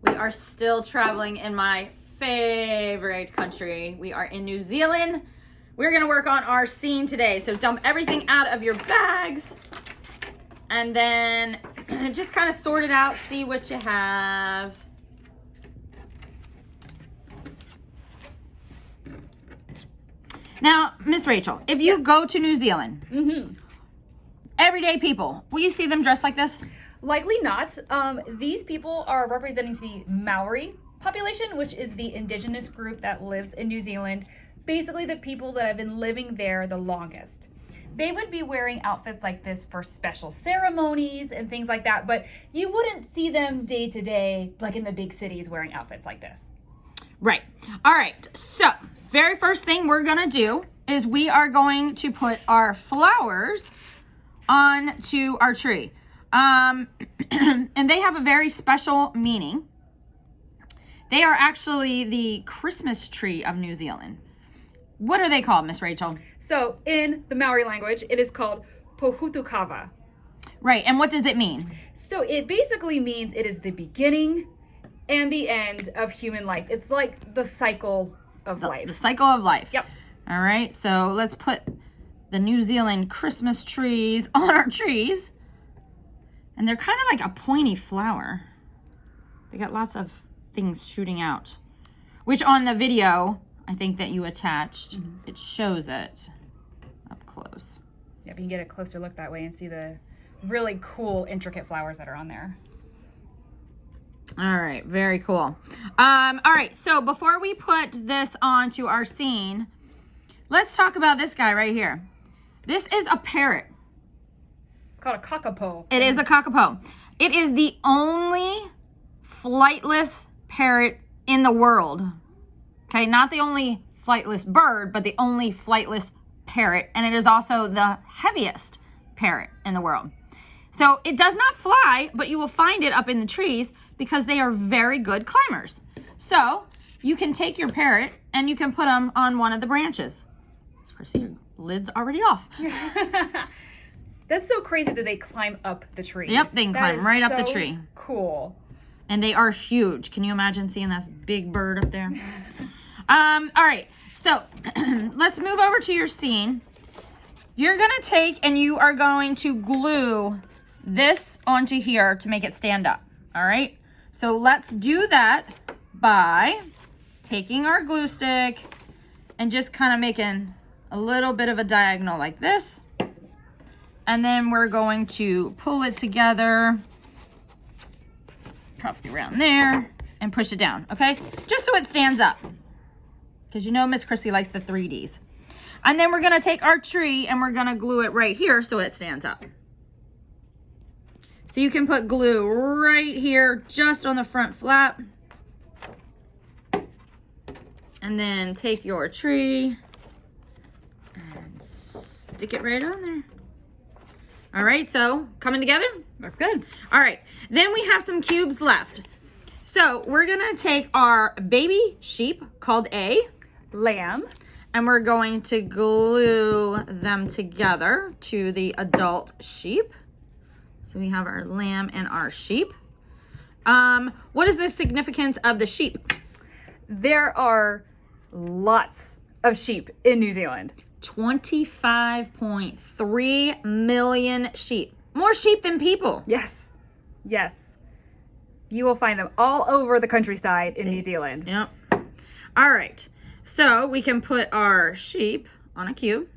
We are still traveling in my favorite country. We are in New Zealand. We're gonna work on our scene today. So dump everything out of your bags and then just kind of sort it out, see what you have. Now, Miss Rachel, if you go to New Zealand, everyday people, will you see them dressed like this? Likely not. These people are representing the Maori population, which is the indigenous group that lives in New Zealand. Basically the people that have been living there the longest. They would be wearing outfits like this for special ceremonies and things like that, but you wouldn't see them day to day, like in the big cities, wearing outfits like this. Right. All right. So, very first thing we're going to do is we are going to put our flowers onto our tree. And they have a very special meaning. They are actually the Christmas tree of New Zealand. What are they called, Miss Rachel? So, in the Maori language, it is called Pohutukava. Right. And what does it mean? So, it basically means it is the beginning and the end of human life. It's like the cycle of life. The cycle of life. Yep. All right. So, let's put the New Zealand Christmas trees on our trees. And they're kind of like a pointy flower. They got lots of things shooting out. Which on the video, I think that you attached, it shows it up close. Yeah, you can get a closer look that way and see the really cool, intricate flowers that are on there. All right, very cool. All right, so before we put this onto our scene, let's talk about this guy right here. This is a parrot. It's called a kakapo. It is a kakapo. It is the only flightless parrot in the world. Okay, not the only flightless bird, but the only flightless parrot. And it is also the heaviest parrot in the world. So it does not fly, but you will find it up in the trees because they are very good climbers. So you can take your parrot and you can put them on one of the branches. Chrissy, your lid's already off. That's so crazy that they climb up the tree. Yep, they can climb right up the tree. Cool. And they are huge. Can you imagine seeing this big bird up there? All right, so let's move over to your scene. You're gonna take and you are going to glue this onto here to make it stand up, all right? So let's do that by taking our glue stick and just kind of making a little bit of a diagonal like this. And then we're going to pull it together, probably around there, and push it down, okay? Just so it stands up. Because you know Miss Chrissy likes the 3Ds. And then we're gonna take our tree and we're gonna glue it right here so it stands up. So you can put glue right here, just on the front flap. And then take your tree and stick it right on there. All right, so coming together? Looks good. All right, then we have some cubes left. So we're gonna take our baby sheep called A, Lamb. and we're going to glue them together to the adult sheep. So we have our lamb and our sheep. What is the significance of the sheep? There are lots of sheep in New Zealand. 25.3 million sheep. More sheep than people. Yes. Yes. You will find them all over the countryside in New Zealand. Yep. All right. So we can put our sheep on a cube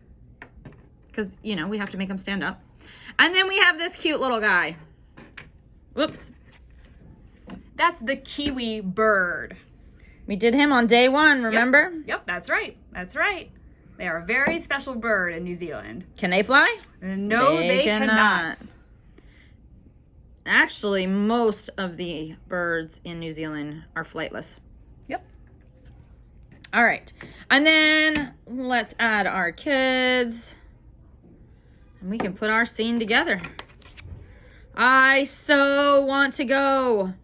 because, you know, we have to make them stand up. And then we have this cute little guy. Whoops. That's the kiwi bird. We did him on day one, remember? Yep, that's right. That's right. They are a very special bird in New Zealand. Can they fly? No, they cannot. Actually, most of the birds in New Zealand are flightless. Yep. All right. And then let's add our kids. And we can put our scene together. I so want to go.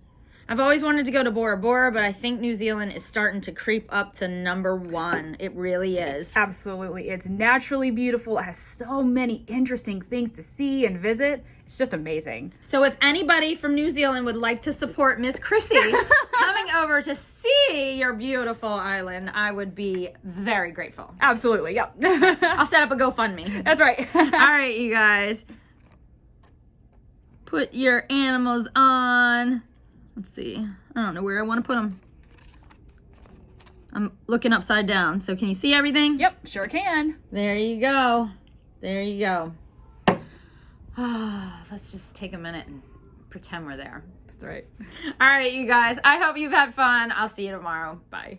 I've always wanted to go to Bora Bora, but I think New Zealand is starting to creep up to #1. It really is. Absolutely. It's naturally beautiful. It has so many interesting things to see and visit. It's just amazing. So if anybody from New Zealand would like to support Miss Chrissy, over to see your beautiful island, I would be very grateful. Absolutely, yep. I'll set up a GoFundMe. That's right. All right, you guys. Put your animals on. Let's see. I don't know where I want to put them. I'm looking upside down. So can you see everything? Yep, sure can. There you go. There you go. Let's just take a minute and pretend we're there. That's right. All right, you guys. I hope you've had fun. I'll see you tomorrow. Bye.